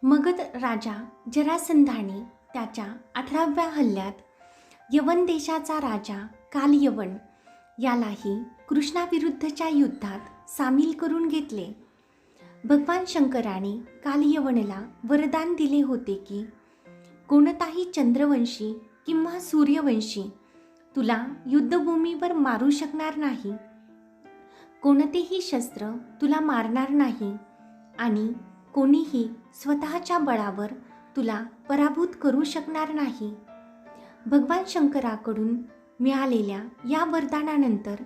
मगध राजा जरासंधाने त्याच्या 18व्या हल्ल्यात यवन देशाचा राजा कालयवन यालाही कृष्णाविरुद्धच्या युद्धात सामील करून घेतले. भगवान शंकराने कालयवनला वरदान दिले होते की कोणताही चंद्रवंशी किंवा सूर्यवंशी तुला युद्धभूमीवर मारू शकणार नाही, कोणतेही शस्त्र तुला मारणार नाही आणि कोणीही स्वतःच्या बळावर तुला पराभूत करू शकणार नाही. भगवान शंकराकडून मिळालेल्या या वरदानानंतर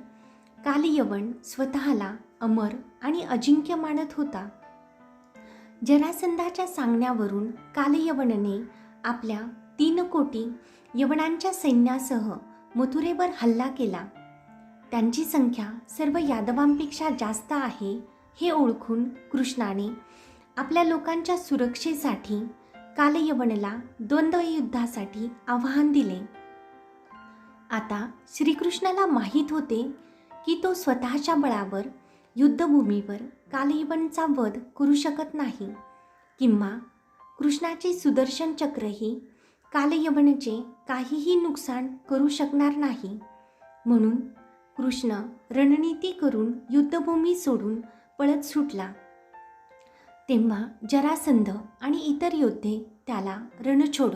कालयवन स्वतःला अमर आणि अजिंक्य मानत होता. जरासंधाच्या सांगण्यावरून कालयवनने आपल्या 3 कोटी यवनांच्या सैन्यासह मथुरेवर हल्ला केला. त्यांची संख्या सर्व यादवांपेक्षा जास्त आहे हे ओळखून कृष्णाने आपल्या लोकांच्या सुरक्षेसाठी कालयवनला द्वंद्वयुद्धासाठी आवाहन दिले. आता श्रीकृष्णाला माहीत होते की तो स्वतःच्या बळावर युद्धभूमीवर कालयवनचा वध करू शकत नाही किंवा कृष्णाचे सुदर्शन चक्रही कालयवनचे काहीही नुकसान करू शकणार नाही. म्हणून कृष्ण रणनीती करून युद्धभूमी सोडून पळत सुटला. तेव्हा जरासंध आणि इतर योद्धे त्याला रणछोड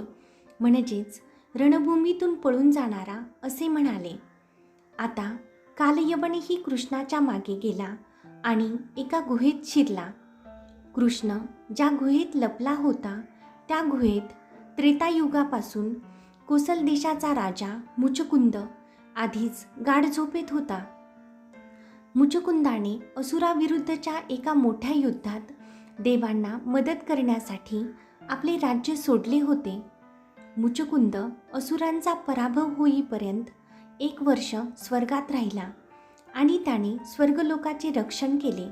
म्हणजेच रणभूमीतून पळून जाणारा असे म्हणाले. आता कालयवनही कृष्णाच्या मागे गेला आणि एका गुहेत शिरला. कृष्ण ज्या गुहेत लपला होता त्या गुहेत त्रेतायुगापासून कोसल देशाचा राजा मुचकुंद आधीच गाढ झोपेत होता. मुचकुंदाने असुराविरुद्धच्या एका मोठ्या युद्धात देवांना मदत करण्यासाठी आपले राज्य सोडले होते. मुचकुंद असुरांचा पराभव होईपर्यंत 1 वर्ष स्वर्गात राहिला आणि त्याने स्वर्गलोकाचे रक्षण केले.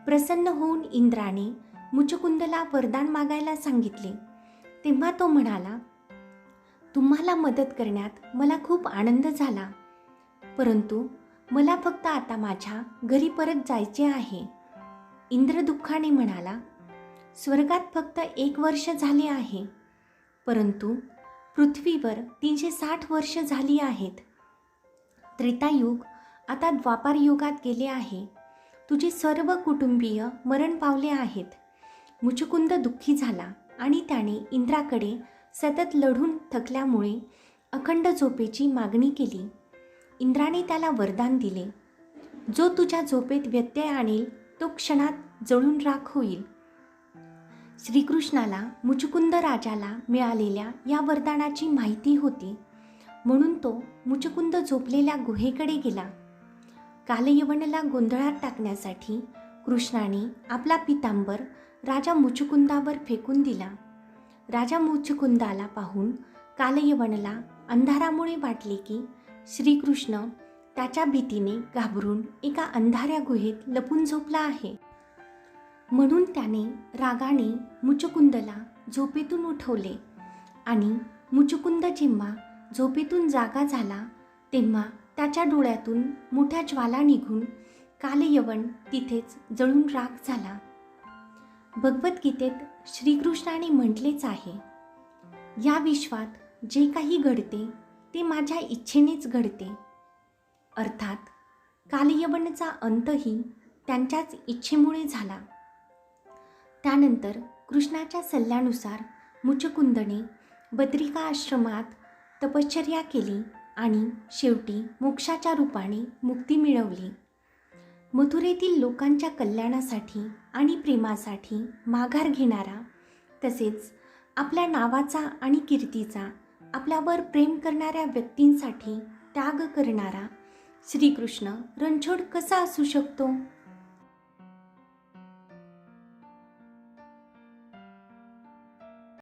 प्रसन्न होऊन इंद्राने मुचकुंदला वरदान मागायला सांगितले. तेव्हा तो म्हणाला, तुम्हाला मदत करण्यात मला खूप आनंद झाला, परंतु मला फक्त आता माझ्या घरी परत जायचे आहे. इंद्र दुःखाने म्हणाला, स्वर्गात फक्त 1 वर्ष झाले आहे, परंतु पृथ्वीवर 360 वर्ष झाली आहेत. त्रेतायुग आता द्वापार युगात गेले आहे. तुझे सर्व कुटुंबीय मरण पावले आहेत. मुचकुंद दुःखी झाला आणि त्याने इंद्राकडे सतत लढून थकल्यामुळे अखंड झोपेची मागणी केली. इंद्राने त्याला वरदान दिले, जो तुझ्या झोपेत व्यत्यय आणेल तो क्षणात जळून राख होईल. श्रीकृष्णाला मुचकुंद राजाला मिळालेल्या या वरदानाची माहिती होती, म्हणून तो मुचकुंद झोपलेल्या गुहेकडे गेला. कालयवनला गोंधळात टाकण्यासाठी कृष्णाने आपला पितांबर राजा मुचकुंदावर फेकून दिला. राजा मुचकुंदाला पाहून कालयवनला अंधारामुळे वाटले की श्रीकृष्ण त्याच्या भीतीने घाबरून एका अंधाऱ्या गुहेत लपून झोपला आहे. म्हणून त्याने रागाने मुचकुंदला झोपेतून उठवले आणि मुचकुंद जेव्हा झोपेतून जागा झाला तेव्हा त्याच्या डोळ्यातून मोठ्या ज्वाला निघून कालयवन तिथेच जळून राख झाला. भगवद्गीतेत श्रीकृष्णाने म्हटलेच आहे, या विश्वात जे काही घडते ते माझ्या इच्छेनेच घडते. अर्थात कालयवनचा अंतही त्यांच्याच इच्छेमुळे झाला. त्यानंतर कृष्णाच्या सल्ल्यानुसार मुचकुंदने बद्रिका आश्रमात तपश्चर्या केली आणि शेवटी मोक्षाच्या रूपाने मुक्ती मिळवली. मथुरेतील लोकांच्या कल्याणासाठी आणि प्रेमासाठी माघार घेणारा, तसेच आपल्या नावाचा आणि कीर्तीचा आपल्यावर प्रेम करणाऱ्या व्यक्तींसाठी त्याग करणारा श्रीकृष्ण रणछोड कसा असू शकतो?